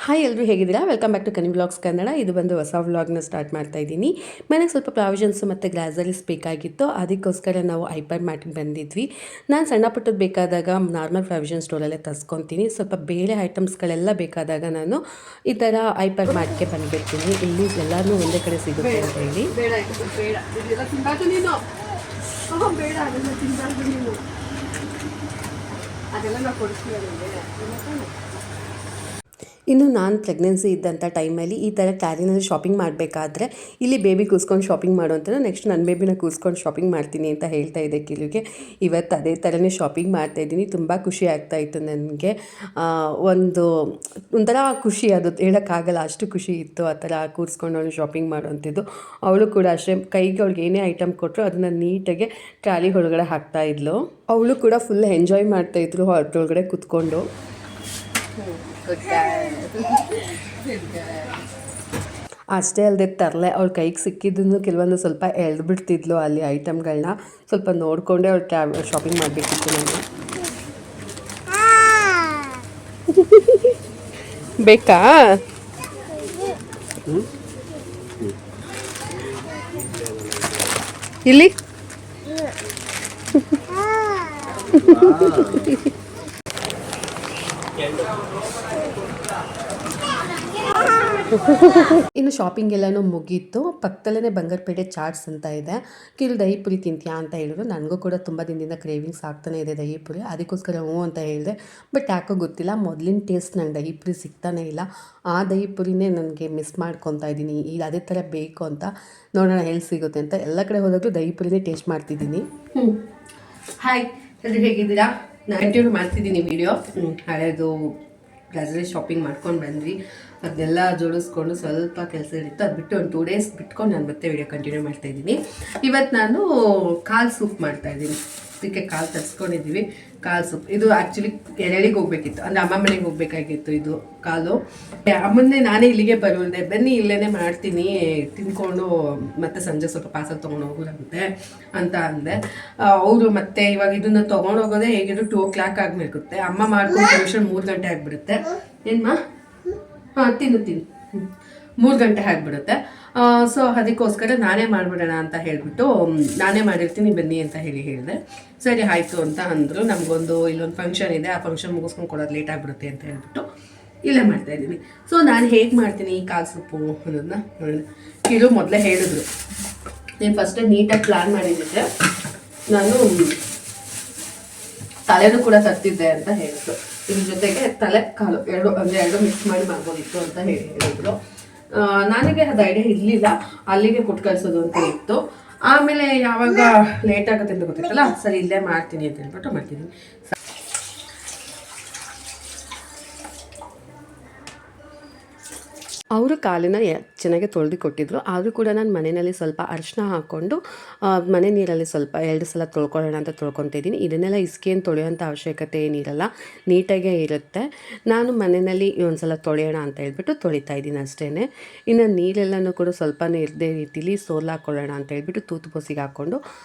Hi ಎಲ್ಲರೂ ಹೇಗಿದ್ದೀರಾ? Welcome back to Kani vlogs Kannada. ಇದು ಬಂದು ಹೊಸ ವ್ಲಾಗ್ನ ಸ್ಟಾರ್ಟ್ ಮಾಡ್ತಾ ಇದ್ದೀನಿ. ಮನೆಗೆ ಸ್ವಲ್ಪ ಪ್ರಾವಿಷನ್ಸು ಮತ್ತು ಗ್ರಾಸರೀಸ್ ಬೇಕಾಗಿತ್ತು, ಅದಕ್ಕೋಸ್ಕರ ನಾವು ಹೈಪರ್ ಮಾರ್ಟಿಗೆ ಬಂದಿದ್ವಿ. ನಾನು ಸಣ್ಣ ಪುಟ್ಟದ್ದು ಬೇಕಾದಾಗ ನಾರ್ಮಲ್ ಪ್ರಾವಿಷನ್ ಸ್ಟೋರಲ್ಲೇ ತರಿಸ್ಕೊತೀನಿ. ಸ್ವಲ್ಪ ಬೇರೆ ಐಟಮ್ಸ್ಗಳೆಲ್ಲ ಬೇಕಾದಾಗ ನಾನು ಈ ಥರ ಹೈಪರ್ ಮಾರ್ಟ್ಗೆ ಬಂದುಬಿಡ್ತೀನಿ. ಇಲ್ಲಿ ಎಲ್ಲನೂ ಒಂದೇ ಕಡೆ ಸಿಗುತ್ತೆ ಅಂತ ಹೇಳಿ. ಅದೆಲ್ಲ ನಾವು ಕೊಡಿಸ್ತೀವಿ. ಇನ್ನು ನಾನು ಪ್ರೆಗ್ನೆನ್ಸಿ ಇದ್ದಂಥ ಟೈಮಲ್ಲಿ ಈ ಥರ ಕ್ಯಾರಿನಲ್ಲಿ ಶಾಪಿಂಗ್ ಮಾಡಬೇಕಾದ್ರೆ ಇಲ್ಲಿ ಬೇಬಿ ಕೂಸ್ಕೊಂಡು ಶಾಪಿಂಗ್ ಮಾಡುವಂಥ ನೆಕ್ಸ್ಟ್ ನನ್ನ ಬೇಬಿನ ಕೂಸ್ಕೊಂಡು ಶಾಪಿಂಗ್ ಮಾಡ್ತೀನಿ ಅಂತ ಹೇಳ್ತಾ ಇದ್ದೆ ಕಿಲುಗೆ. ಇವತ್ತು ಅದೇ ಥರನೇ ಶಾಪಿಂಗ್ ಮಾಡ್ತಾಯಿದ್ದೀನಿ. ತುಂಬ ಖುಷಿ ಆಗ್ತಾಯಿತ್ತು ನನಗೆ. ಒಂಥರ ಖುಷಿ, ಅದು ಹೇಳೋಕ್ಕಾಗಲ್ಲ, ಅಷ್ಟು ಖುಷಿ ಇತ್ತು ಆ ಥರ ಕೂರಿಸ್ಕೊಂಡು ಅವಳು ಶಾಪಿಂಗ್ ಮಾಡುವಂಥದ್ದು. ಅವಳು ಕೂಡ ಅಷ್ಟೇ, ಕೈಗೆ ಅವ್ಳಿಗೆ ಏನೇ ಐಟಮ್ ಕೊಟ್ಟರು ಅದನ್ನು ನೀಟಾಗಿ ಟ್ರಾಲಿ ಒಳಗಡೆ ಹಾಕ್ತಾಯಿದ್ಲು. ಅವಳು ಕೂಡ ಫುಲ್ ಎಂಜಾಯ್ ಮಾಡ್ತಾಯಿದ್ರು ಅದ್ರೊಳಗಡೆ ಕೂತ್ಕೊಂಡು. ಅಷ್ಟೇ ಅಲ್ಲದೆ ತರಲೆ ಅವಳ ಕೈಗೆ ಸಿಕ್ಕಿದ್ದನ್ನು ಕೆಲವೊಂದು ಸ್ವಲ್ಪ ಎಳೆದ್ಬಿಡ್ತಿದ್ಲು ಅಲ್ಲಿ ಐಟಮ್ಗಳನ್ನ. ಸ್ವಲ್ಪ ನೋಡಿಕೊಂಡೆ ಅವಳು ಶಾಪಿಂಗ್ ಮಾಡಬೇಕಿತ್ತು ನಾನು. ಬೇಕಾ? ಇಲ್ಲಿ ಇನ್ನು ಶಾಪಿಂಗ್ ಎಲ್ಲನೂ ಮುಗೀತು. ಪಕ್ಕದಲ್ಲೇ ಬಂಗಾರಪೇಟೆ ಚಾಟ್ಸ್ ಅಂತ ಇದೆ. ಕಿರು ದಹಿ ಪುರಿ ತಿಂತೀಯಾ ಅಂತ ಹೇಳಿದ್ರು. ನನಗೂ ಕೂಡ ತುಂಬ ದಿನದಿಂದ ಕ್ರೇವಿಂಗ್ಸ್ ಆಗ್ತಾನೆ ಇದೆ ದಹಿ ಪುರಿ, ಅದಕ್ಕೋಸ್ಕರ ಹ್ಞೂ ಅಂತ ಹೇಳಿದೆ. ಬಟ್ ಯಾಕೋ ಗೊತ್ತಿಲ್ಲ, ಮೊದಲಿನ ಟೇಸ್ಟ್ ನಂಗೆ ದಹಿ ಪುರಿ ಸಿಗ್ತಾನೇ ಇಲ್ಲ. ಆ ದಹಿ ಪುರಿನೇ ನನಗೆ ಮಿಸ್ ಮಾಡ್ಕೊತಾ ಇದ್ದೀನಿ. ಈಗ ಅದೇ ಥರ ಬೇಕು ಅಂತ ನೋಡೋಣ ಎಲ್ಲಿ ಸಿಗುತ್ತೆ ಅಂತ. ಎಲ್ಲ ಕಡೆ ಹೋದಾಗಲೂ ದಹಿ ಪುರಿನೇ ಟೇಸ್ಟ್ ಮಾಡ್ತಿದ್ದೀನಿ. ಹಾಯ್ ಎಲ್ಲರೂ ಹೇಗಿದ್ದೀರಾ? ನಾನು ಕಂಟಿನ್ಯೂ ಮಾಡ್ತಿದ್ದೀನಿ ವಿಡಿಯೋ. ಹಳೆಯದು ಗ್ರಾಸರಿ ಶಾಪಿಂಗ್ ಮಾಡ್ಕೊಂಡು ಬಂದ್ವಿ. ಅದನ್ನೆಲ್ಲ ಜೋಡಿಸ್ಕೊಂಡು ಸ್ವಲ್ಪ ಕೆಲಸ ಇರುತ್ತೆ, ಅದು ಬಿಟ್ಟು ಒಂದು 2 days ಬಿಟ್ಕೊಂಡು ನಾನು ಮತ್ತೆ ವಿಡಿಯೋ ಕಂಟಿನ್ಯೂ ಮಾಡ್ತಾಯಿದ್ದೀನಿ. ಇವತ್ತು ನಾನು ಕಾಲು ಸೂಪ್ ಮಾಡ್ತಾಯಿದ್ದೀನಿ. ಇದಕ್ಕೆ ಕಾಲು ತರಿಸ್ಕೊಂಡಿದ್ದೀವಿ. ಕಾಲು ಸೂಪ್ ಇದು ಆ್ಯಕ್ಚುಲಿ ಎರೆಳಿಗೆ ಹೋಗ್ಬೇಕಿತ್ತು, ಅಂದರೆ ಅಮ್ಮ ಮನೆಗೆ ಹೋಗ್ಬೇಕಾಗಿತ್ತು. ಇದು ಕಾಲು ಅಮ್ಮನ್ನೇ ನಾನೇ ಇಲ್ಲಿಗೆ ಬರೋದೆ, ಬನ್ನಿ ಇಲ್ಲೇ ಮಾಡ್ತೀನಿ ತಿನ್ಕೊಂಡು ಮತ್ತೆ ಸಂಜೆ ಸ್ವಲ್ಪ ಪಾರ್ಸಲ್ ತೊಗೊಂಡು ಹೋಗೋದಂತೆ ಅಂತ ಅಂದೆ. ಅವರು ಮತ್ತೆ ಇವಾಗ ಇದನ್ನು ತೊಗೊಂಡೋಗೋದೇ ಹೇಗಿದ್ರು 2 o'clock ಆಗಿಬಿಡುತ್ತೆ. ಅಮ್ಮ ಮಾಡ್ಕೊಂಡು ಟ್ಯೂಷನ್ 3 ಗಂಟೆ ಆಗಿಬಿಡುತ್ತೆ. ಏನ್ಮಾ? ಹಾಂ ತಿನ್ನು 3 ಗಂಟೆ ಆಗಿಬಿಡುತ್ತೆ. ಸೊ ಅದಕ್ಕೋಸ್ಕರ ನಾನೇ ಮಾಡಿಬಿಡೋಣ ಅಂತ ಹೇಳಿಬಿಟ್ಟು ನಾನೇ ಮಾಡಿರ್ತೀನಿ ಬನ್ನಿ ಅಂತ ಹೇಳಿದೆ. ಸರಿ ಆಯಿತು ಅಂತ ಅಂದರು. ನಮಗೊಂದು ಇಲ್ಲೊಂದು ಫಂಕ್ಷನ್ ಇದೆ, ಆ ಫಂಕ್ಷನ್ ಮುಗಿಸ್ಕೊಂಡು ಕೊಡೋದು ಲೇಟ್ ಆಗಿಬಿಡುತ್ತೆ ಅಂತ ಹೇಳ್ಬಿಟ್ಟು ಇಲ್ಲೇ ಮಾಡ್ತಾಯಿದ್ದೀನಿ. ಸೊ ನಾನು ಹೇಗೆ ಮಾಡ್ತೀನಿ ಈ ಕಾಲು ಸೊಪ್ಪು ಅನ್ನೋದನ್ನ ಕಿರು ಮೊದಲೇ ಹೇಳಿದ್ರು. ನೀನು ಫಸ್ಟೇ ನೀಟಾಗಿ ಪ್ಲ್ಯಾನ್ ಮಾಡಿದ್ದೆ, ನಾನು ತಲೆನೂ ಕೂಡ ತರ್ತಿದ್ದೆ ಅಂತ ಹೇಳಿದ್ರು. ಇದ್ರ ಜೊತೆಗೆ ತಲೆ ಕಾಲು ಎರಡು ಮಿಕ್ಸ್ ಮಾಡಿ ಮಾಡ್ಬೋದಿತ್ತು ಅಂತ ಹೇಳಿದ್ರು. ನನಗೆ ಅದು ಐಡಿಯಾ ಇರಲಿಲ್ಲ, ಅಲ್ಲಿಗೆ ಕೊಟ್ಟು ಕಳಿಸೋದು ಅಂತ ಇತ್ತು. ಆಮೇಲೆ ಯಾವಾಗ ಲೇಟ್ ಆಗುತ್ತೆ ಅಂತ ಗೊತ್ತಿತ್ತಲ್ಲ, ಸರಿ ಇಲ್ಲೇ ಮಾಡ್ತೀನಿ ಅಂತ ಹೇಳ್ಬಿಟ್ಟು ಮಾಡ್ತೀನಿ. ಅವರು ಕಾಲನ್ನ ಚೆನ್ನಾಗಿ ತೊಳೆದು ಕೊಟ್ಟಿದ್ರು. ಆದರೂ ಕೂಡ ನಾನು ಮನೆಯಲ್ಲಿ ಸ್ವಲ್ಪ ಅರಿಶಿನ ಹಾಕ್ಕೊಂಡು ಮನೆ ನೀರಲ್ಲಿ ಸ್ವಲ್ಪ 2 ಸಲ ತೊಳ್ಕೊಳ್ಳೋಣ ಅಂತ ತೊಳ್ಕೊತಾ ಇದ್ದೀನಿ. ಇದನ್ನೆಲ್ಲ ಇಸ್ಕೇನು ತೊಳೆಯೋಂಥ ಅವಶ್ಯಕತೆ ಏನಿರಲ್ಲ, ನೀಟಾಗೇ ಇರುತ್ತೆ. ನಾನು ಮನೆಯಲ್ಲಿ ಒಂದು ಸಲ ತೊಳೆಯೋಣ ಅಂತ ಹೇಳ್ಬಿಟ್ಟು ತೊಳಿತಾ ಇದ್ದೀನಿ ಅಷ್ಟೇ. ಇನ್ನು ನೀರೆಲ್ಲನೂ ಕೂಡ ಸ್ವಲ್ಪನೇ ಇರದೇ ರೀತಿಲಿ ಸೋಲಾಕೊಳ್ಳೋಣ ಅಂತ ಹೇಳ್ಬಿಟ್ಟು ತೂತು ಬೊಸಿಗೆ ಹಾಕ್ಕೊಂಡು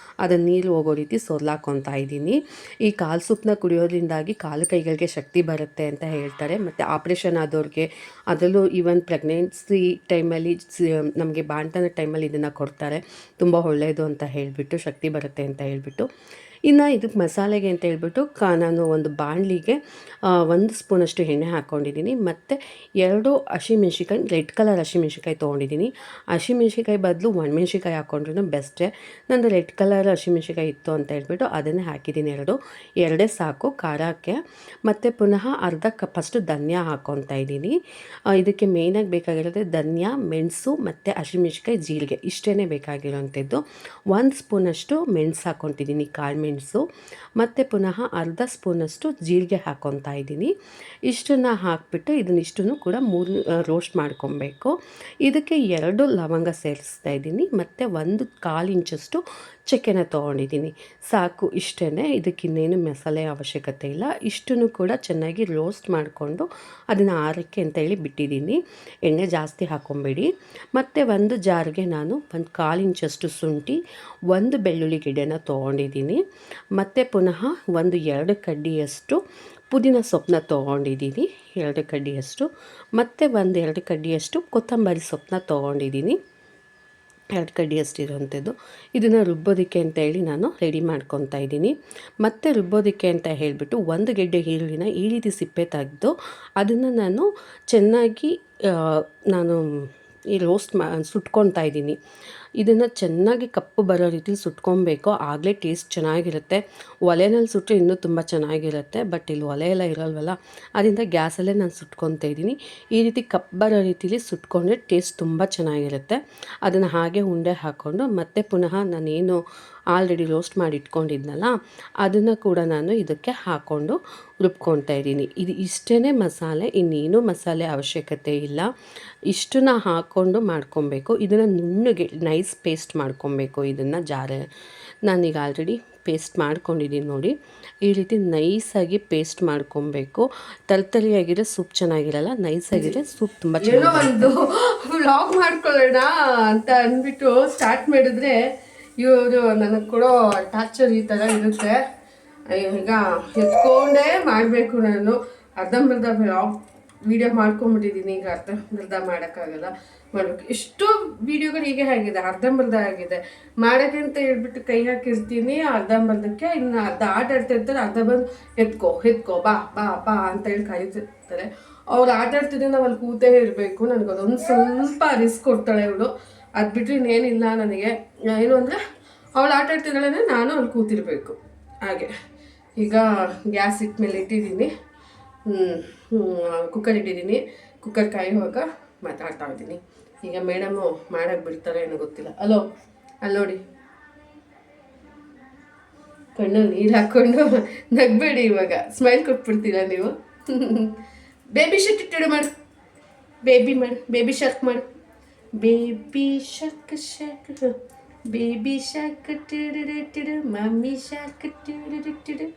ಅದನ್ನು ನೀರು ಹೋಗೋ ರೀತಿ ಸೋಲಾಕೊತಾ ಇದ್ದೀನಿ. ಈ ಕಾಲು ಸೂಪನ್ನ ಕುಡಿಯೋದ್ರಿಂದಾಗಿ ಕಾಲು ಕೈಗಳಿಗೆ ಶಕ್ತಿ ಬರುತ್ತೆ ಅಂತ ಹೇಳ್ತಾರೆ. ಮತ್ತು ಆಪ್ರೇಷನ್ ಆದವ್ರಿಗೆ, ಅದರಲ್ಲೂ ಈವನ್ ಪ್ರೆಗ್ನೆನ್ಸಿ ಟೈಮಲ್ಲಿ ನಮಗೆ ಬಾಣ್ತನ ಟೈಮಲ್ಲಿ ಇದನ್ನು ಕೊಡ್ತಾರೆ. ತುಂಬ ಒಳ್ಳೆಯದು ಅಂತ ಹೇಳಿಬಿಟ್ಟು, ಶಕ್ತಿ ಬರುತ್ತೆ ಅಂತ ಹೇಳಿಬಿಟ್ಟು. ಇನ್ನು ಇದಕ್ಕೆ ಮಸಾಲೆಗೆ ಅಂತ ಹೇಳ್ಬಿಟ್ಟು ನಾನು ಒಂದು ಬಾಣಲಿಗೆ 1 ಸ್ಪೂನಷ್ಟು ಎಣ್ಣೆ ಹಾಕ್ಕೊಂಡಿದ್ದೀನಿ. ಮತ್ತು 2 ಹಸಿಮೆಣ್ಸಿಕಾಯಿ, ರೆಡ್ ಕಲರ್ ಹಸಿಮೆಣ್ಸಿಕಾಯಿ ತೊಗೊಂಡಿದ್ದೀನಿ. ಹಸಿಮೆಣ್ಸಿಕಾಯಿ ಬದಲು ಒಣಮೆಣ್ಸಿಕಾಯಿ ಹಾಕ್ಕೊಂಡ್ರೂ ಬೆಸ್ಟೇ. ನಂದು ರೆಡ್ ಕಲರ್ ಹಸಿಮೆಣ್ಸಿಕಾಯಿ ಇತ್ತು ಅಂತ ಹೇಳ್ಬಿಟ್ಟು ಅದನ್ನೇ ಹಾಕಿದ್ದೀನಿ. ಎರಡೇ ಸಾಕು ಖಾರಕ್ಕೆ. ಮತ್ತು ಪುನಃ ಅರ್ಧ ಕಪ್ಪಷ್ಟು ಧನಿಯಾ ಹಾಕ್ಕೊತಾ ಇದ್ದೀನಿ. ಇದಕ್ಕೆ ಮೇಯ್ನಾಗಿ ಬೇಕಾಗಿರೋದು ಧನಿಯಾ, ಮೆಣಸು ಮತ್ತು ಹಸಿಮೆಣ್ಸಿಕಾಯಿ, ಜೀರಿಗೆ, ಇಷ್ಟೇ ಬೇಕಾಗಿರೋಂಥದ್ದು. 1 ಸ್ಪೂನಷ್ಟು ಮೆಣಸು ಹಾಕ್ಕೊತಿದ್ದೀನಿ, ಕಾಳು ಮೆಣಸು. ಮತ್ತು ಪುನಃ ಅರ್ಧ ಸ್ಪೂನಷ್ಟು ಜೀರಿಗೆ ಹಾಕ್ಕೊತಾ ಇದ್ದೀನಿ. ಇಷ್ಟನ್ನು ಹಾಕಿಬಿಟ್ಟು ಇದನ್ನಿಷ್ಟನ್ನು ಕೂಡ 3 ರೋಸ್ಟ್ ಮಾಡ್ಕೊಬೇಕು. ಇದಕ್ಕೆ 2 ಲವಂಗ ಸೇರಿಸ್ತಾ ಇದ್ದೀನಿ. ಮತ್ತು 1/4 ಇಂಚಷ್ಟು ಚಕ್ಕೆನ ತೊಗೊಂಡಿದ್ದೀನಿ. ಸಾಕು ಇಷ್ಟೇ, ಇದಕ್ಕಿನ್ನೇನು ಮಸಾಲೆ ಅವಶ್ಯಕತೆ ಇಲ್ಲ. ಇಷ್ಟನ್ನು ಕೂಡ ಚೆನ್ನಾಗಿ ರೋಸ್ಟ್ ಮಾಡಿಕೊಂಡು ಅದನ್ನು ಆರೋಕ್ಕೆ ಅಂತೇಳಿ ಬಿಟ್ಟಿದ್ದೀನಿ. ಎಣ್ಣೆ ಜಾಸ್ತಿ ಹಾಕ್ಕೊಂಬೇಡಿ. ಮತ್ತು ಒಂದು ಜಾರ್ಗೆ ನಾನು ಒಂದು 1/4 ಇಂಚಷ್ಟು ಶುಂಠಿ, 1 ಬೆಳ್ಳುಳ್ಳಿ ಗಿಡನ ತೊಗೊಂಡಿದ್ದೀನಿ. ಮತ್ತು ಪುನಃ 2 ಕಡ್ಡಿಯಷ್ಟು ಪುದೀನ ಸೊಪ್ಪನ್ನ ತೊಗೊಂಡಿದ್ದೀನಿ, 2 ಕಡ್ಡಿಯಷ್ಟು. ಮತ್ತು 2 ಕಡ್ಡಿಯಷ್ಟು ಕೊತ್ತಂಬರಿ ಸೊಪ್ಪನ್ನ ತೊಗೊಂಡಿದ್ದೀನಿ, 2 ಕಡ್ಡಿಯಷ್ಟು ಇರೋವಂಥದ್ದು. ಇದನ್ನು ರುಬ್ಬೋದಕ್ಕೆ ಅಂತೇಳಿ ನಾನು ರೆಡಿ ಮಾಡ್ಕೊತಾ ಇದ್ದೀನಿ. ಮತ್ತು ರುಬ್ಬೋದಕ್ಕೆ ಅಂತ ಹೇಳಿಬಿಟ್ಟು 1 ಗೆಡ್ಡೆ ಈರುಳ್ಳಿನ ಈ ರೀತಿ ಸಿಪ್ಪೆ ತೆಗೆದು ಅದನ್ನು ನಾನು ಚೆನ್ನಾಗಿ ನಾನು ರೋಸ್ಟ್ ಸುಟ್ಕೊತಾ ಇದ್ದೀನಿ. ಇದನ್ನು ಚೆನ್ನಾಗಿ ಕಪ್ಪು ಬರೋ ರೀತಿ ಸುಟ್ಕೊಬೇಕು, ಆಗಲೇ ಟೇಸ್ಟ್ ಚೆನ್ನಾಗಿರುತ್ತೆ. ಒಲೆಯಲ್ಲಿ ಸುಟ್ಟರೆ ಇನ್ನೂ ತುಂಬ ಚೆನ್ನಾಗಿರುತ್ತೆ, ಬಟ್ ಇಲ್ಲಿ ಒಲೆ ಎಲ್ಲ ಇರೋಲ್ವಲ್ಲ, ಅದರಿಂದ ಗ್ಯಾಸಲ್ಲೇ ನಾನು ಸುಟ್ಕೊತಾ ಇದ್ದೀನಿ. ಈ ರೀತಿ ಕಪ್ಪು ಬರೋ ರೀತಿಲಿ ಸುಟ್ಕೊಂಡ್ರೆ ಟೇಸ್ಟ್ ತುಂಬ ಚೆನ್ನಾಗಿರುತ್ತೆ. ಅದನ್ನು ಹಾಗೆ ಉಂಡೆ ಹಾಕ್ಕೊಂಡು ಮತ್ತೆ ಪುನಃ ನಾನೇನು ಆಲ್ರೆಡಿ ರೋಸ್ಟ್ ಮಾಡಿ ಇಟ್ಕೊಂಡಿದ್ನಲ್ಲ ಅದನ್ನು ಕೂಡ ನಾನು ಇದಕ್ಕೆ ಹಾಕ್ಕೊಂಡು ರುಬ್ಕೊತಾ ಇದ್ದೀನಿ. ಇದು ಇಷ್ಟೇ ಮಸಾಲೆ, ಇನ್ನೇನು ಮಸಾಲೆ ಅವಶ್ಯಕತೆ ಇಲ್ಲ. ಇಷ್ಟನ್ನ ಹಾಕ್ಕೊಂಡು ಮಾಡ್ಕೊಬೇಕು. ಇದನ್ನು ನುಣ್ಣಗೆ ನೈಸ್ ಪೇಸ್ಟ್ ಮಾಡ್ಕೊಬೇಕು. ಇದನ್ನು ನಾನೀಗ ಆಲ್ರೆಡಿ ಪೇಸ್ಟ್ ಮಾಡ್ಕೊಂಡಿದ್ದೀನಿ ನೋಡಿ. ಈ ರೀತಿ ನೈಸಾಗಿ ಪೇಸ್ಟ್ ಮಾಡ್ಕೊಬೇಕು. ತರಿಯಾಗಿರೋ ಸೂಪ್ ಚೆನ್ನಾಗಿರಲ್ಲ, ನೈಸಾಗಿರೋ ಸೂಪ್ ತುಂಬ ಚೆನ್ನಾಗಿ. ಒಂದು ವ್ಲಾಗ್ ಮಾಡ್ಕೊಳ್ಳೋಣ ಅಂತ ಅಂದ್ಬಿಟ್ಟು ಸ್ಟಾರ್ಟ್ ಮಾಡಿದ್ರೆ ಇವರು ನನಗೆ ಕೊಡೋ ಟಾರ್ಚರ್ ಈ ಥರ ಇರುತ್ತೆ. ಈಗ ಎತ್ಕೊಂಡೇ ಮಾಡಬೇಕು. ನಾನು ಅರ್ಧಂಬರ್ಧ ವೀಡಿಯೋ ಮಾಡ್ಕೊಂಬಿಟ್ಟಿದ್ದೀನಿ. ಈಗ ಅರ್ಧಂಬರ್ಧ ಮಾಡೋಕ್ಕಾಗಲ್ಲ, ಮಾಡಬೇಕು. ಎಷ್ಟು ವೀಡಿಯೋಗಳು ಹೀಗೆ ಆಗಿದೆ, ಅರ್ಧಂಬರ್ಧ ಆಗಿದೆ. ಮಾಡೋಕ್ಕೆ ಅಂತ ಹೇಳ್ಬಿಟ್ಟು ಕೈ ಹಾಕಿರ್ತೀನಿ ಅರ್ಧಂಬರ್ಧಕ್ಕೆ, ಇನ್ನು ಅರ್ಧ ಆಟ ಆಡ್ತಿರ್ತಾರೆ, ಅರ್ಧ ಬಂದು ಎತ್ಕೋ ಬಾ ಬಾ ಬಾ ಅಂತ ಹೇಳಿ ಕಾಯ್ತಿರ್ತಾರೆ. ಅವ್ರು ಆಟ ಆಡ್ತಿದ್ರೆ ನಾವು ಅಲ್ಲಿ ಕೂತೇ ಇರಬೇಕು. ನನಗೆ ಅದೊಂದು ಸ್ವಲ್ಪ ರಿಸ್ಕ್ ಕೊಡ್ತಾಳೆ ಇವಳು. ಅದು ಬಿಟ್ಟರೆ ಇನ್ನೇನಿಲ್ಲ ನನಗೆ. ಏನು ಅಂದರೆ ಅವಳು ಆಟ ಆಡ್ತಿದ್ದಾಳೆ, ನಾನು ಅಲ್ಲಿ ಕೂತಿರ್ಬೇಕು ಹಾಗೆ. ಈಗ ಗ್ಯಾಸ್ ಮೇಲೆ ಇಟ್ಟಿದ್ದೀನಿ, ಕುಕ್ಕರ್ ಇಟ್ಟಿದ್ದೀನಿ. ಕುಕ್ಕರ್ ಕಾಯುವಾಗ ಮಾತಾಡ್ತಾ ಇದ್ದೀನಿ. ಈಗ ಮೇಡಮು ಮಾಡೋಕ್ಕೆ ಬಿಡ್ತಾರೆ ಏನೋ ಗೊತ್ತಿಲ್ಲ. ಅಲೋ ಅಲ್ಲಿ ನೋಡಿ, ಕಣ್ಣಲ್ಲಿ ನೀರು ಹಾಕ್ಕೊಂಡು ನಗಬೇಡಿ. ಇವಾಗ ಸ್ಮೈಲ್ ಕೊಟ್ಬಿಡ್ತೀರಾ ನೀವು. ಬೇಬಿ ಶರ್ಟ್ ಇಟ್ಟಿಡು ಮಾಡು, ಬೇಬಿ ಶಾರ್ಕ್ ಮಾಡು. Baby shark shark, baby shark ಟಿಡು, ಮಮ್ಮಿ ಶಾರ್ಕ್ ಟಿಡು.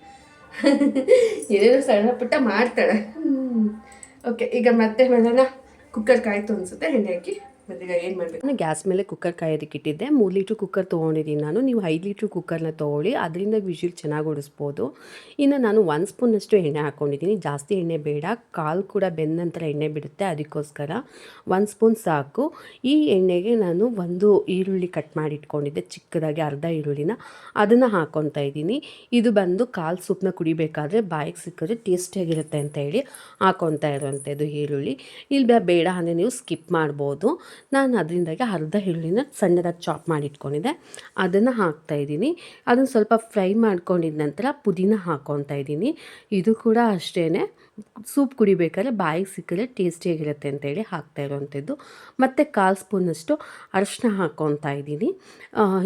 ಏನೇನೋ ಸಣ್ಣ ಪುಟ್ಟ ಮಾಡ್ತಾಳೆ. ಓಕೆ, ಈಗ ಮತ್ತೆ ಮಾಡೋಣ. ಕುಕ್ಕರ್ ಕಾಯ್ತು ಅನಿಸುತ್ತೆ, ಎಣ್ಣೆ ಹಾಕಿ ಮತ್ತೀಗ ಏನು ಮಾಡಬೇಕು. ನಾನು ಗ್ಯಾಸ್ ಮೇಲೆ ಕುಕ್ಕರ್ ಕಾಯೋದಕ್ಕೆ ಇಟ್ಟಿದ್ದೆ. 3 ಲೀಟ್ರ್ ಕುಕ್ಕರ್ ತೊಗೊಂಡಿದ್ದೀನಿ ನಾನು. ನೀವು 5 ಲೀಟ್ರ್ ಕುಕ್ಕರ್ನ ತೊಗೊಳ್ಳಿ, ಅದರಿಂದ ವಿಷಿಲ್ ಚೆನ್ನಾಗಿ ಹೊಡಿಸ್ಬೋದು. ಇನ್ನು ನಾನು 1 ಸ್ಪೂನಷ್ಟು ಎಣ್ಣೆ ಹಾಕ್ಕೊಂಡಿದ್ದೀನಿ. ಜಾಸ್ತಿ ಎಣ್ಣೆ ಬೇಡ, ಕಾಲು ಕೂಡ ಬೆಂದ ನಂತರ ಎಣ್ಣೆ ಬಿಡುತ್ತೆ, ಅದಕ್ಕೋಸ್ಕರ 1 ಸ್ಪೂನ್ ಸಾಕು. ಈ ಎಣ್ಣೆಗೆ ನಾನು 1 ಈರುಳ್ಳಿ ಕಟ್ ಮಾಡಿ ಇಟ್ಕೊಂಡಿದ್ದೆ ಚಿಕ್ಕದಾಗಿ, ಅರ್ಧ ಈರುಳ್ಳಿನ ಅದನ್ನು ಹಾಕ್ಕೊತಾ ಇದ್ದೀನಿ. ಇದು ಬಂದು ಕಾಲು ಸೂಪ್ನ ಕುಡಿಬೇಕಾದ್ರೆ ಬಾಯಿಗೆ ಸಿಕ್ಕಿದ್ರೆ ಟೇಸ್ಟಿಯಾಗಿರುತ್ತೆ ಅಂತ ಹೇಳಿ ಹಾಕ್ಕೊತಾ ಇರುವಂಥದ್ದು ಈರುಳ್ಳಿ. ಇಲ್ಲಿ ಬೇಡ ಅಂದರೆ ನೀವು ಸ್ಕಿಪ್ ಮಾಡ್ಬೋದು. ನಾನು ಅದರಿಂದಾಗಿ ಅರ್ಧ ಈರುಳ್ಳಿನ ಸಣ್ಣದಾಗಿ ಚಾಪ್ ಮಾಡಿ ಇಟ್ಕೊಂಡಿದ್ದೆ, ಅದನ್ನು ಹಾಕ್ತಾಯಿದ್ದೀನಿ. ಅದನ್ನು ಸ್ವಲ್ಪ ಫ್ರೈ ಮಾಡ್ಕೊಂಡಿದ ನಂತರ ಪುದೀನ ಹಾಕ್ಕೊತಾ ಇದ್ದೀನಿ. ಇದು ಕೂಡ ಅಷ್ಟೇ, ಸೂಪ್ ಕುಡಿಬೇಕಾದ್ರೆ ಬಾಯಿಗೆ ಸಿಕ್ಕಿದ್ರೆ ಟೇಸ್ಟಿಯಾಗಿರುತ್ತೆ ಅಂತೇಳಿ ಹಾಕ್ತಾ ಇರೋವಂಥದ್ದು. ಮತ್ತು 1/4 ಸ್ಪೂನಷ್ಟು ಅರಿಶಿನ ಹಾಕ್ಕೊತಾ ಇದ್ದೀನಿ.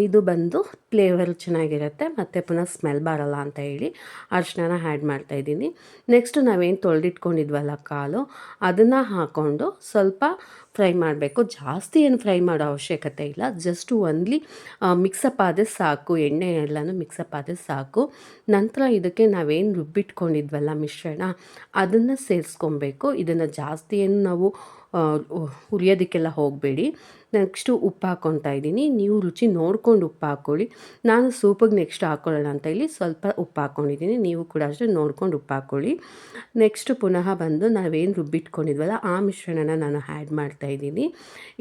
ಇದು ಬಂದು ಫ್ಲೇವರ್ ಚೆನ್ನಾಗಿರುತ್ತೆ ಮತ್ತು ಪುನಃ ಸ್ಮೆಲ್ ಬರಲ್ಲ ಅಂತ ಹೇಳಿ ಅರಿಶಿನ ಆ್ಯಡ್ ಮಾಡ್ತಾಯಿದ್ದೀನಿ. ನೆಕ್ಸ್ಟು ನಾವೇನು ತೊಳೆದಿಟ್ಕೊಂಡಿದ್ವಲ್ಲ ಕಾಲು, ಅದನ್ನು ಹಾಕ್ಕೊಂಡು ಸ್ವಲ್ಪ ಫ್ರೈ ಮಾಡಬೇಕು. ಜಾಸ್ತಿ ಏನು ಫ್ರೈ ಮಾಡೋ ಅವಶ್ಯಕತೆ ಇಲ್ಲ, ಜಸ್ಟ್ ಒನ್ಲಿ ಮಿಕ್ಸಪ್ ಆದರೆ ಸಾಕು. ಎಣ್ಣೆ ಎಲ್ಲನೂ ಮಿಕ್ಸಪ್ ಆದರೆ ಸಾಕು. ನಂತರ ಇದಕ್ಕೆ ನಾವೇನು ರುಬ್ಬಿಟ್ಕೊಂಡಿದ್ವಲ್ಲ ಮಿಶ್ರಣ, ಅದನ್ನು ಸೇರಿಸ್ಕೊಬೇಕು. ಇದನ್ನು ಜಾಸ್ತಿ ಏನು ನಾವು ಹುರಿಯೋದಕ್ಕೆಲ್ಲ ಹೋಗಬೇಡಿ. ನೆಕ್ಸ್ಟು ಉಪ್ಪು ಹಾಕ್ಕೊತಾ ಇದ್ದೀನಿ. ನೀವು ರುಚಿ ನೋಡ್ಕೊಂಡು ಉಪ್ಪು ಹಾಕ್ಕೊಳ್ಳಿ. ನಾನು ಸೂಪಿಗೆ ನೆಕ್ಸ್ಟ್ ಹಾಕ್ಕೊಳ್ಳೋಣ ಅಂತ ಹೇಳಿ ಸ್ವಲ್ಪ ಉಪ್ಪು ಹಾಕ್ಕೊಂಡಿದ್ದೀನಿ. ನೀವು ಕೂಡ ಅಷ್ಟೇ ನೋಡ್ಕೊಂಡು ಉಪ್ಪು ಹಾಕ್ಕೊಳ್ಳಿ. ನೆಕ್ಸ್ಟು ಪುನಃ ಬಂದು ನಾವೇನು ರುಬ್ಬಿಟ್ಕೊಂಡಿದ್ವಲ್ಲ ಆ ಮಿಶ್ರಣನ ನಾನು ಆ್ಯಡ್ ಮಾಡ್ತಾಯಿದ್ದೀನಿ.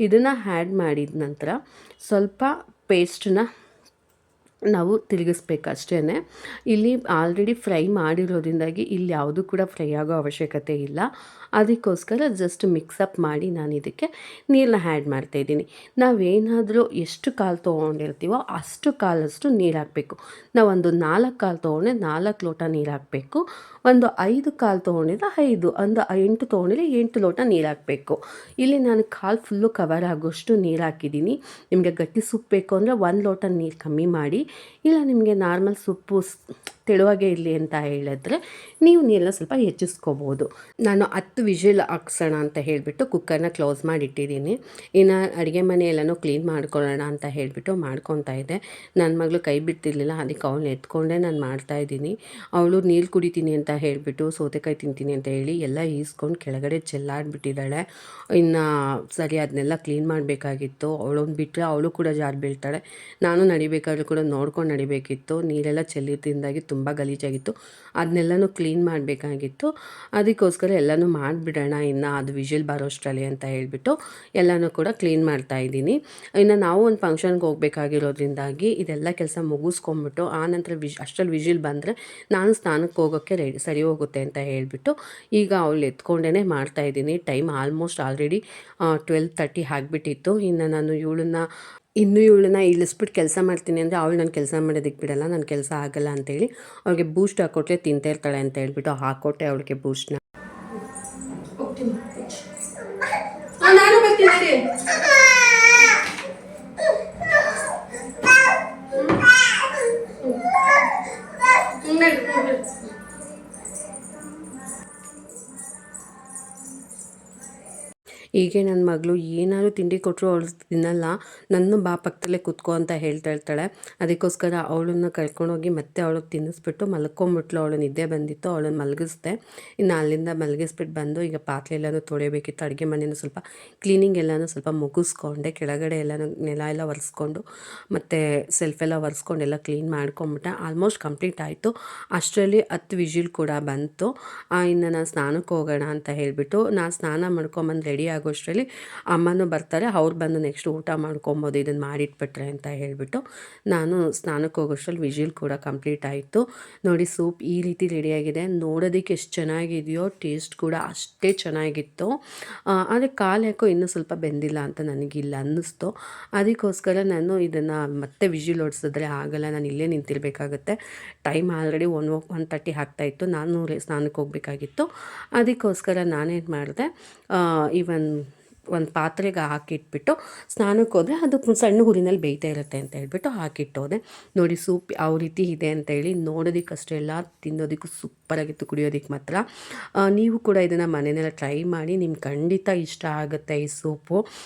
ಇದನ್ನು ಆ್ಯಡ್ ಮಾಡಿದ ನಂತರ ಸ್ವಲ್ಪ ಪೇಸ್ಟನ್ನ ನಾವು ತಿರುಗಿಸ್ಬೇಕು ಅಷ್ಟೇ. ಇಲ್ಲಿ ಆಲ್ರೆಡಿ ಫ್ರೈ ಮಾಡಿರೋದ್ರಿಂದಾಗಿ ಇಲ್ಲಿ ಯಾವುದು ಕೂಡ ಫ್ರೈ ಆಗೋ ಅವಶ್ಯಕತೆ ಇಲ್ಲ. ಅದಕ್ಕೋಸ್ಕರ ಜಸ್ಟ್ ಮಿಕ್ಸಪ್ ಮಾಡಿ ನಾನು ಇದಕ್ಕೆ ನೀರನ್ನ ಆ್ಯಡ್ ಮಾಡ್ತಾಯಿದ್ದೀನಿ. ನಾವೇನಾದರೂ ಎಷ್ಟು ಕಾಲು ತೊಗೊಂಡಿರ್ತೀವೋ ಅಷ್ಟು ಕಾಲಷ್ಟು ನೀರು ಹಾಕಬೇಕು. ನಾವೊಂದು 4 ಕಾಲು ತೊಗೊಂಡ್ರೆ 4 ಲೋಟ ನೀರು ಹಾಕಬೇಕು. ಒಂದು 5 ಕಾಲು ತೊಗೊಂಡಿದ್ರೆ 5, ಒಂದು 8 ತೊಗೊಂಡಿದ್ರೆ 8 ಲೋಟ ನೀರು ಹಾಕಬೇಕು. ಇಲ್ಲಿ ನಾನು ಕಾಲು ಫುಲ್ಲು ಕವರ್ ಆಗೋಷ್ಟು ನೀರು ಹಾಕಿದ್ದೀನಿ. ನಿಮಗೆ ಗಟ್ಟಿ ಸೂಪ್ ಬೇಕು ಅಂದರೆ 1 ಲೋಟ ನೀರು ಕಮ್ಮಿ ಮಾಡಿ. ಇಲ್ಲ ನಿಮಗೆ ನಾರ್ಮಲ್ ಸೊಪ್ಪು ತೆಳುವಾಗೇ ಇರಲಿ ಅಂತ ಹೇಳಿದ್ರೆ ನೀವು ನೀರನ್ನ ಸ್ವಲ್ಪ ಹೆಚ್ಚಿಸ್ಕೋಬೋದು. ನಾನು 10 ವಿಷಿಲ್ ಹಾಕ್ಸೋಣ ಅಂತ ಹೇಳಿಬಿಟ್ಟು ಕುಕ್ಕರ್ನ ಕ್ಲೋಸ್ ಮಾಡಿ ಇಟ್ಟಿದ್ದೀನಿ. ಇನ್ನು ಅಡುಗೆ ಮನೆ ಎಲ್ಲನೂ ಕ್ಲೀನ್ ಮಾಡ್ಕೊಳ್ಳೋಣ ಅಂತ ಹೇಳಿಬಿಟ್ಟು ಮಾಡ್ಕೊತಾ ಇದ್ದೆ. ನನ್ನ ಮಗಳು ಕೈ ಬಿಡ್ತಿರ್ಲಿಲ್ಲ, ಅದಕ್ಕೆ ಅವಳನ್ನ ಎತ್ಕೊಂಡೇ ನಾನು ಮಾಡ್ತಾಯಿದ್ದೀನಿ. ಅವಳು ನೀರು ಕುಡಿತೀನಿ ಅಂತ ಹೇಳಿಬಿಟ್ಟು ಸೌತೆಕಾಯಿ ತಿಂತೀನಿ ಅಂತ ಹೇಳಿ ಎಲ್ಲ ಈಸ್ಕೊಂಡು ಕೆಳಗಡೆ ಚೆಲ್ಲಾಡ್ಬಿಟ್ಟಿದ್ದಾಳೆ. ಇನ್ನು ಸರಿ ಅದನ್ನೆಲ್ಲ ಕ್ಲೀನ್ ಮಾಡಬೇಕಾಗಿತ್ತು. ಅವಳೊಂದು ಬಿಟ್ಟರೆ ಅವಳು ಕೂಡ ಜಾರು ಬೀಳ್ತಾಳೆ. ನಾನು ನಡಿಬೇಕಾದ್ರೂ ಕೂಡ ನೋಡ್ಕೊಂಡು ನಡಿಬೇಕಿತ್ತು. ನೀರೆಲ್ಲ ಚೆಲ್ಲಿದ್ರಿಂದಾಗಿ ತುಂಬ ಗಲೀಜಾಗಿತ್ತು. ಅದನ್ನೆಲ್ಲನೂ ಕ್ಲೀನ್ ಮಾಡಬೇಕಾಗಿತ್ತು. ಅದಕ್ಕೋಸ್ಕರ ಎಲ್ಲನೂ ಮಾಡಿಬಿಡೋಣ ಇನ್ನು ಅದು ವಿಷಿಲ್ ಬರೋಷ್ಟರಲ್ಲಿ ಅಂತ ಹೇಳಿಬಿಟ್ಟು ಎಲ್ಲನೂ ಕೂಡ ಕ್ಲೀನ್ ಮಾಡ್ತಾಯಿದ್ದೀನಿ. ಇನ್ನು ನಾವು ಒಂದು ಫಂಕ್ಷನ್ಗೆ ಹೋಗಬೇಕಾಗಿರೋದ್ರಿಂದಾಗಿ ಇದೆಲ್ಲ ಕೆಲಸ ಮುಗಿಸ್ಕೊಂಬಿಟ್ಟು ಆನಂತರ ಅಷ್ಟರಲ್ಲಿ ವಿಷಿಲ್ ಬಂದರೆ ನಾನು ಸ್ನಾನಕ್ಕೆ ಹೋಗೋಕ್ಕೆ ಸರಿ ಹೋಗುತ್ತೆ ಅಂತ ಹೇಳಿಬಿಟ್ಟು ಈಗ ಅವಳು ಎತ್ಕೊಂಡೇ ಮಾಡ್ತಾಯಿದ್ದೀನಿ. ಟೈಮ್ ಆಲ್ಮೋಸ್ಟ್ ಆಲ್ರೆಡಿ 12:30 ಆಗಿಬಿಟ್ಟಿತ್ತು. ಇನ್ನು ನಾನು ಇವಳನ್ನ ಇಳಿಸ್ಬಿಟ್ಟು ಕೆಲಸ ಮಾಡ್ತೀನಿ ಅಂದರೆ ಅವಳು ನಾನು ಕೆಲಸ ಮಾಡೋದಕ್ಕೆ ಬಿಡಲ್ಲ, ನನ್ನ ಕೆಲಸ ಆಗಲ್ಲ ಅಂತೇಳಿ ಅವಳಿಗೆ ಬೂಸ್ಟ್ ಹಾಕ್ಕೊಟ್ರೆ ತಿಂತಾ ಇರ್ತಾಳೆ ಅಂತ ಹೇಳ್ಬಿಟ್ಟು ಹಾಕ್ಕೊಟ್ಟೆ ಅವಳಿಗೆ ಬೂಸ್ಟ್ನ. ನಾನು ಬರ್ತೀನಿ. ಹೀಗೆ ನನ್ನ ಮಗಳು ಏನಾದರೂ ತಿಂಡಿ ಕೊಟ್ಟರು ಅವಳು ತಿನ್ನಲ್ಲ. ನನ್ನ ಬಾ ಪಕ್ಕದಲ್ಲೇ ಕೂತ್ಕೋ ಅಂತ ಹೇಳ್ತಾ ಇರ್ತಾಳೆ. ಅದಕ್ಕೋಸ್ಕರ ಅವಳನ್ನು ಕರ್ಕೊಂಡೋಗಿ ಮತ್ತೆ ಅವಳಿಗೆ ತಿನ್ನಿಸ್ಬಿಟ್ಟು ಮಲ್ಕೊಂಬಿಟ್ಲು. ಅವಳು ನಿದ್ದೆ ಬಂದಿತ್ತು, ಅವಳನ್ನು ಮಲಗಿಸ್ದೆ. ಇನ್ನು ಅಲ್ಲಿಂದ ಮಲಗಿಸ್ಬಿಟ್ಟು ಬಂದು ಈಗ ಪಾತ್ರೆ ಎಲ್ಲನೂ ತೊಳೆಯಬೇಕಿತ್ತು. ಅಡುಗೆ ಮನೆಯೂ ಸ್ವಲ್ಪ ಕ್ಲೀನಿಂಗ್ ಎಲ್ಲನೂ ಸ್ವಲ್ಪ ಮುಗಿಸ್ಕೊಂಡೆ. ಕೆಳಗಡೆ ಎಲ್ಲನೂ ನೆಲ ಎಲ್ಲ ಒರೆಸ್ಕೊಂಡು ಮತ್ತು ಸೆಲ್ಫೆಲ್ಲ ಒರೆಸ್ಕೊಂಡು ಎಲ್ಲ ಕ್ಲೀನ್ ಮಾಡ್ಕೊಂಬಿಟ್ಟೆ. ಆಲ್ಮೋಸ್ಟ್ ಕಂಪ್ಲೀಟ್ ಆಯಿತು. ಅಷ್ಟರಲ್ಲಿ 10 ವಿಷಿಲ್ ಕೂಡ ಬಂತು. ಇನ್ನು ನಾನು ಸ್ನಾನಕ್ಕೆ ಹೋಗೋಣ ಅಂತ ಹೇಳಿಬಿಟ್ಟು ನಾನು ಸ್ನಾನ ಮಾಡ್ಕೊಂಬಂದು ರೆಡಿ ಆಗೋಷ್ಟರಲ್ಲಿ ಅಮ್ಮನೂ ಬರ್ತಾರೆ. ಅವ್ರು ಬಂದು ನೆಕ್ಸ್ಟ್ ಊಟ ಮಾಡ್ಕೊಬೋದು ಇದನ್ನು ಮಾಡಿಟ್ಬಿಟ್ರೆ ಅಂತ ಹೇಳಿಬಿಟ್ಟು ನಾನು ಸ್ನಾನಕ್ಕೆ ಹೋಗೋಷ್ಟರಲ್ಲಿ ವಿಷಿಲ್ ಕೂಡ ಕಂಪ್ಲೀಟ್ ಆಯಿತು. ನೋಡಿ ಸೂಪ್ ಈ ರೀತಿ ರೆಡಿಯಾಗಿದೆ. ನೋಡೋದಕ್ಕೆ ಎಷ್ಟು ಚೆನ್ನಾಗಿದೆಯೋ ಟೇಸ್ಟ್ ಕೂಡ ಅಷ್ಟೇ ಚೆನ್ನಾಗಿತ್ತು. ಆದರೆ ಕಾಲು ಯಾಕೋ ಇನ್ನೂ ಸ್ವಲ್ಪ ಬೆಂದಿಲ್ಲ ಅಂತ ನನಗಿಲ್ಲ ಅನ್ನಿಸ್ತು. ಅದಕ್ಕೋಸ್ಕರ ನಾನು ಇದನ್ನು ಮತ್ತೆ ವಿಷಿಲ್ ಹೊಡ್ಸಿದ್ರೆ ಆಗಲ್ಲ, ನಾನು ಇಲ್ಲೇ ನಿಂತಿರಬೇಕಾಗುತ್ತೆ. ಟೈಮ್ ಆಲ್ರೆಡಿ 1:30 ಆಗ್ತಾಯಿತ್ತು. ನಾನು ಸ್ನಾನಕ್ಕೆ ಹೋಗಬೇಕಾಗಿತ್ತು. ಅದಕ್ಕೋಸ್ಕರ ನಾನೇನು ಮಾಡಿದೆ, ಒಂದು ಪಾತ್ರೆಗೆ ಹಾಕಿಟ್ಬಿಟ್ಟು ಸ್ನಾನಕ್ಕೆ ಹೋದರೆ ಅದು ಸಣ್ಣ ಹುರಿನಲ್ಲಿ ಬೇಯ್ತಾ ಇರುತ್ತೆ ಅಂತ ಹೇಳ್ಬಿಟ್ಟು ಹಾಕಿಟ್ಟೋದೆ. ನೋಡಿ ಸೂಪ್ ಯಾವ ರೀತಿ ಇದೆ ಅಂತೇಳಿ ನೋಡೋದಕ್ಕಷ್ಟೇ ಎಲ್ಲ ತಿನ್ನೋದಕ್ಕೂ ಸೂಪರಾಗಿತ್ತು, ಕುಡಿಯೋದಕ್ಕೆ ಮಾತ್ರ. ನೀವು ಕೂಡ ಇದನ್ನು ಮನೆಯಲ್ಲೆಲ್ಲ ಟ್ರೈ ಮಾಡಿ, ನಿಮ್ಗೆ ಖಂಡಿತ ಇಷ್ಟ ಆಗುತ್ತೆ ಈ ಸೂಪು.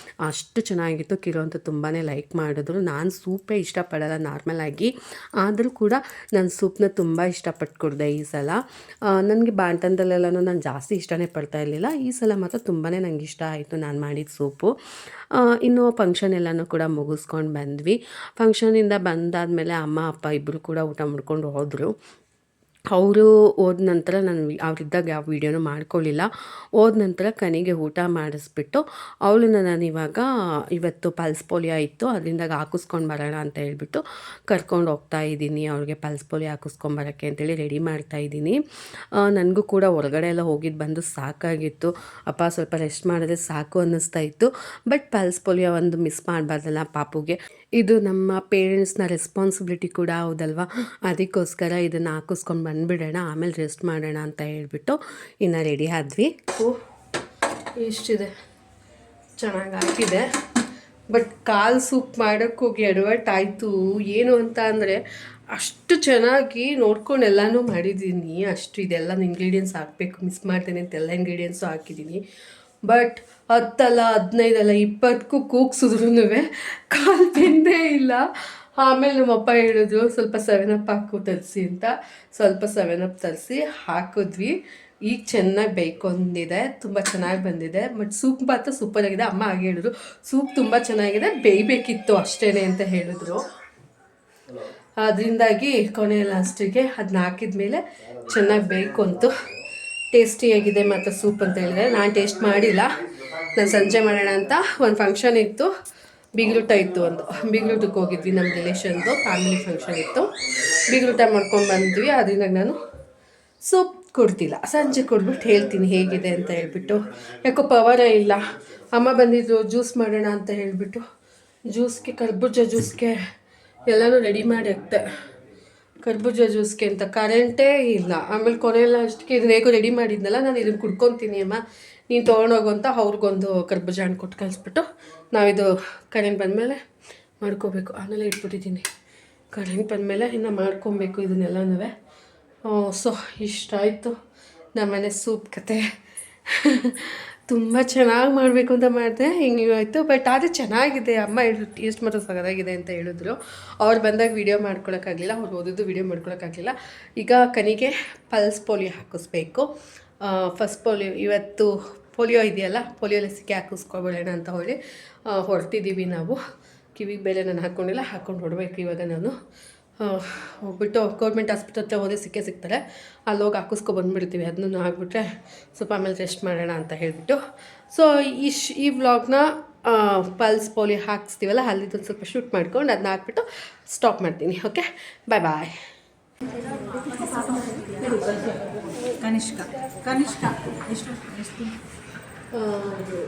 ಅಷ್ಟು ಚೆನ್ನಾಗಿತ್ತು. ಕೆಲವಂತೂ ತುಂಬಾ ಲೈಕ್ ಮಾಡಿದ್ರು. ನಾನು ಸೂಪೇ ಇಷ್ಟಪಡಲ್ಲ ನಾರ್ಮಲಾಗಿ, ಆದರೂ ಕೂಡ ನಾನು ಸೂಪನ್ನ ತುಂಬ ಇಷ್ಟಪಟ್ಟು ಕುಡಿದೆ ಈ ಸಲ. ನನಗೆ ಬಾಣ್ತನದಲ್ಲೆಲ್ಲನೂ ನಾನು ಜಾಸ್ತಿ ಇಷ್ಟನೇ ಪಡ್ತಾ ಇರಲಿಲ್ಲ. ಈ ಸಲ ಮಾತ್ರ ತುಂಬಾ ನಂಗೆ ಇಷ್ಟ ಆಯಿತು ನಾನು ಮಾಡಿದ ಸೂಪು. ಇನ್ನು ಫಂಕ್ಷನ್ ಎಲ್ಲನೂ ಕೂಡ ಮುಗಿಸ್ಕೊಂಡು ಬಂದ್ವಿ. ಫಂಕ್ಷನಿಂದ ಬಂದಾದಮೇಲೆ ಅಮ್ಮ ಅಪ್ಪ ಇಬ್ಬರು ಕೂಡ ಊಟ ಮಾಡ್ಕೊಂಡು ಹೋದರು. ಅವರು ಹೋದ ನಂತರ ನಾನು ಅವರಿದ್ದಾಗ ಯಾವ ವೀಡಿಯೋನೂ ಮಾಡ್ಕೊಳ್ಳಿಲ್ಲ. ಹೋದ ನಂತರ ಕನಿಗೆ ಊಟ ಮಾಡಿಸ್ಬಿಟ್ಟು ಅವಳನ್ನ ನಾನು ಇವತ್ತು ಪಲ್ಸ್ ಪೋಲಿಯೋ ಇತ್ತು, ಅದರಿಂದಾಗ ಹಾಕಿಸ್ಕೊಂಡು ಬರೋಣ ಅಂತ ಹೇಳ್ಬಿಟ್ಟು ಕರ್ಕೊಂಡು ಹೋಗ್ತಾ ಇದ್ದೀನಿ. ಅವ್ಳಿಗೆ ಪಲ್ಸ್ ಪೋಲಿಯೋ ಹಾಕಿಸ್ಕೊಂಬರೋಕ್ಕೆ ಅಂತೇಳಿ ರೆಡಿ ಮಾಡ್ತಾಯಿದ್ದೀನಿ. ನನಗೂ ಕೂಡ ಹೊರಗಡೆ ಎಲ್ಲ ಹೋಗಿದ್ದು ಬಂದು ಸಾಕಾಗಿತ್ತು. ಅಪ್ಪ ಸ್ವಲ್ಪ ರೆಸ್ಟ್ ಮಾಡಿದ್ರೆ ಸಾಕು ಅನ್ನಿಸ್ತಾ ಇತ್ತು. ಬಟ್ ಪಲ್ಸ್ ಪೋಲಿಯೋ ಒಂದು ಮಿಸ್ ಮಾಡಬಾರ್ದಲ್ಲ ಪಾಪುಗೆ. ಇದು ನಮ್ಮ ಪೇರೆಂಟ್ಸ್ನ ರೆಸ್ಪಾನ್ಸಿಬಿಲಿಟಿ ಕೂಡ ಹೌದಲ್ವ. ಅದಕ್ಕೋಸ್ಕರ ಇದನ್ನು ಹಾಕಿಸ್ಕೊಂಡು ಬಂದುಬಿಡೋಣ, ಆಮೇಲೆ ರೆಸ್ಟ್ ಮಾಡೋಣ ಅಂತ ಹೇಳ್ಬಿಟ್ಟು ಇನ್ನು ರೆಡಿ ಆದ್ವಿ. ಎಷ್ಟಿದೆ ಚೆನ್ನಾಗಿ ಹಾಕಿದೆ. ಬಟ್ ಕಾಲು ಸೂಪ್ ಮಾಡೋಕ್ಕೆ ಹೋಗಿ ಎಡವಟ್ ಆಯಿತು. ಏನು ಅಂತ ಅಂದರೆ ಅಷ್ಟು ಚೆನ್ನಾಗಿ ನೋಡ್ಕೊಂಡು ಎಲ್ಲನೂ ಮಾಡಿದ್ದೀನಿ. ಅಷ್ಟು ಇದೆಲ್ಲ ಇಂಗ್ರೀಡಿಯೆಂಟ್ಸ್ ಹಾಕಬೇಕು, ಮಿಸ್ ಮಾಡ್ತೇನೆ ಅಂತ ಎಲ್ಲ ಇಂಗ್ರೀಡಿಯೆಂಟ್ಸು ಹಾಕಿದ್ದೀನಿ. ಬಟ್ 10 ಅಲ್ಲ 15 ಅಲ್ಲ 20ಕ್ಕೂ ಕೂಗ್ಸಿದ್ರೂ ಕಾಲು ಬೆಂದೇ ಇಲ್ಲ. ಆಮೇಲೆ ನಮ್ಮಪ್ಪ ಹೇಳಿದ್ರು ಸ್ವಲ್ಪ 7up ಹಾಕು ತರಿಸಿ ಅಂತ. ಸ್ವಲ್ಪ 7up ತರಿಸಿ ಹಾಕಿದ್ವಿ. ಈಗ ಚೆನ್ನಾಗಿ ಬೇಯ್ಕೊಂಡಿದೆ, ತುಂಬ ಚೆನ್ನಾಗಿ ಬಂದಿದೆ. ಬಟ್ ಸೂಪ್ ಮಾತ್ರ ಸೂಪರಾಗಿದೆ. ಅಮ್ಮ ಹಾಗೆ ಹೇಳಿದ್ರು, ಸೂಪ್ ತುಂಬ ಚೆನ್ನಾಗಿದೆ, ಬೇಯಬೇಕಿತ್ತು ಅಷ್ಟೇ ಅಂತ ಹೇಳಿದ್ರು. ಅದರಿಂದಾಗಿ ಕೊನೆ ಲಾಸ್ಟಿಗೆ ಅದನ್ನ ಹಾಕಿದ ಮೇಲೆ ಚೆನ್ನಾಗಿ ಬೇಯ್ಕೊಂತು. ಟೇಸ್ಟಿಯಾಗಿದೆ ಮತ್ತು ಸೂಪ್ ಅಂತ ಹೇಳಿದ್ರೆ. ನಾನು ಟೇಸ್ಟ್ ಮಾಡಿಲ್ಲ, ನಾನು ಸಂಜೆ ಮಾಡೋಣ ಅಂತ ಒಂದು ಫಂಕ್ಷನ್ ಇತ್ತು, ಬೀಗ್ರೂಟ ಇತ್ತು. ಒಂದು ಬೀಗ್ರೂಟಕ್ಕೆ ಹೋಗಿದ್ವಿ, ನಮ್ಮ ರಿಲೇಷನ್ದು ಫ್ಯಾಮಿಲಿ ಫಂಕ್ಷನ್ ಇತ್ತು. ಬೀಗ್ರೂಟ ಮಾಡ್ಕೊಂಡು ಬಂದ್ವಿ. ಅದರಿಂದ ನಾನು ಸೂಪ್ ಕೊಡ್ತಿಲ್ಲ, ಸಂಜೆ ಕೊಡ್ಬಿಟ್ಟು ಹೇಳ್ತೀನಿ ಹೇಗಿದೆ ಅಂತ ಹೇಳ್ಬಿಟ್ಟು. ಯಾಕೋ ಪವರೇ ಇಲ್ಲ. ಅಮ್ಮ ಬಂದಿದ್ದು ಜ್ಯೂಸ್ ಮಾಡೋಣ ಅಂತ ಹೇಳಿಬಿಟ್ಟು ಜ್ಯೂಸ್ಗೆ ಕರ್ಬೂಜ ಜ್ಯೂಸ್ಗೆ ಎಲ್ಲನೂ ರೆಡಿ ಮಾಡಿ ಹಾಕ್ತೆ. ಕರ್ಬೂಜ ಜ್ಯೂಸ್ಗೆ ಅಂತ ಕರೆಂಟೇ ಇಲ್ಲ. ಆಮೇಲೆ ಕೊನೆಯಲ್ಲ ಅಷ್ಟಕ್ಕೆ ಇದನ್ನ ಹೇಗೋ ರೆಡಿ ಮಾಡಿದ್ನಲ್ಲ, ನಾನು ಇದನ್ನು ಕುಡ್ಕೊತೀನಿ ಅಮ್ಮ ನೀನು ತೊಗೊಂಡೋಗು ಅಂತ ಅವ್ರಿಗೊಂದು ಕರ್ಬೂಜ ಹಣ್ಣು ಕೊಟ್ಟು ಕಳಿಸ್ಬಿಟ್ಟು ನಾವಿದು ಕರೆಂಟ್ ಬಂದಮೇಲೆ ಮಾಡ್ಕೋಬೇಕು. ಆಮೇಲೆ ಇಟ್ಬಿಟ್ಟಿದ್ದೀನಿ. ಕರೆಂಟ್ ಬಂದಮೇಲೆ ಇನ್ನು ಮಾಡ್ಕೊಬೇಕು ಇದನ್ನೆಲ್ಲನೂ. ಸೊ ಇಷ್ಟ ಆಯಿತು ನಮ್ಮನೆ ಸೂಪ್ ಕತೆ. ತುಂಬ ಚೆನ್ನಾಗಿ ಮಾಡಬೇಕು ಅಂತ ಮಾಡಿದೆ, ಹಿಂಗೆ ಆಯಿತು. ಬಟ್ ಆದರೆ ಚೆನ್ನಾಗಿದೆ. ಅಮ್ಮ ಹೇಳಿದ್ರು ಟೇಸ್ಟ್ ಮಾತ್ರ ಸಗದಾಗಿದೆ ಅಂತ ಹೇಳಿದ್ರು. ಅವ್ರು ಬಂದಾಗ ವೀಡಿಯೋ ಮಾಡ್ಕೊಳಕ್ಕಾಗಲಿಲ್ಲ, ಅವ್ರು ಓದಿದ್ದು ವೀಡಿಯೋ ಮಾಡ್ಕೊಳಕ್ಕಾಗಲಿಲ್ಲ. ಈಗ ಕನಿಗೆ ಪಲ್ಸ್ ಪೋಲಿಯೋ ಹಾಕಿಸ್ಬೇಕು. ಫಸ್ಟ್ ಪೋಲಿಯೋ ಇವತ್ತು ಪೋಲಿಯೋ ಇದೆಯಲ್ಲ, ಪೋಲಿಯೋ ಲಸಿಕೆ ಹಾಕಿಸ್ಕೊಬೇಡೋಣ ಅಂತ ಹೇಳಿ ಹೊರಟಿದ್ದೀವಿ ನಾವು. ಕಿವಿಗೆ ಬೇರೆ ನಾನು ಹಾಕ್ಕೊಂಡಿಲ್ಲ, ಹಾಕ್ಕೊಂಡು ಹೊಡಬೇಕು ಇವಾಗ ನಾನು. ಹೋಗ್ಬಿಟ್ಟು ಗೌರ್ಮೆಂಟ್ ಹಾಸ್ಪಿಟಲ್ ಹತ್ರ ಹೋದರೆ ಸಿಗ್ತಾರೆ, ಅಲ್ಲಿ ಹೋಗಿ ಹಾಕಿಸ್ಕೊ ಬಂದುಬಿಡ್ತೀವಿ. ಅದನ್ನು ಹಾಕ್ಬಿಟ್ರೆ ಸ್ವಲ್ಪ ಆಮೇಲೆ ರೆಸ್ಟ್ ಮಾಡೋಣ ಅಂತ ಹೇಳಿಬಿಟ್ಟು. ಸೊ ಈ ವ್ಲಾಗ್ನ ಪಲ್ಸ್ ಪೋಲಿಯೋ ಹಾಕಿಸ್ತೀವಲ್ಲ ಅಲ್ಲಿದ್ದು ಸ್ವಲ್ಪ ಶೂಟ್ ಮಾಡ್ಕೊಂಡು ಅದನ್ನ ಹಾಕ್ಬಿಟ್ಟು ಸ್ಟಾಪ್ ಮಾಡ್ತೀನಿ. ಓಕೆ, ಬಾಯ್ ಬಾಯ್. ಕನಿಷ್ಕ ಎಷ್ಟು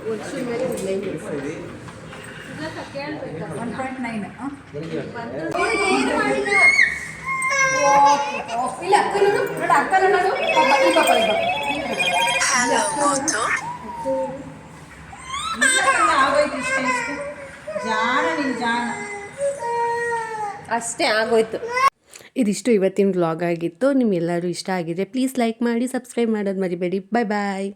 ವರ್ಷದ ಮೇಲೆ 1.9 ಇಲ್ಲ ಆಗೋಯ್ತು. ಇಷ್ಟು ಜಾಣ ನೀನು ಜಾಣ ಅಷ್ಟೇ ಆಗೋಯ್ತು. ಇದಿಷ್ಟು ಇವತ್ತಿನ ವ್ಲಾಗ್ ಆಗಿತ್ತು. ನಿಮ್ಗೆಲ್ಲರೂ ಇಷ್ಟ ಆಗಿದ್ರೆ ಪ್ಲೀಸ್ ಲೈಕ್ ಮಾಡಿ, ಸಬ್ಸ್ಕ್ರೈಬ್ ಮಾಡೋದು ಮರಿಬೇಡಿ. ಬಾಯ್ ಬಾಯ್.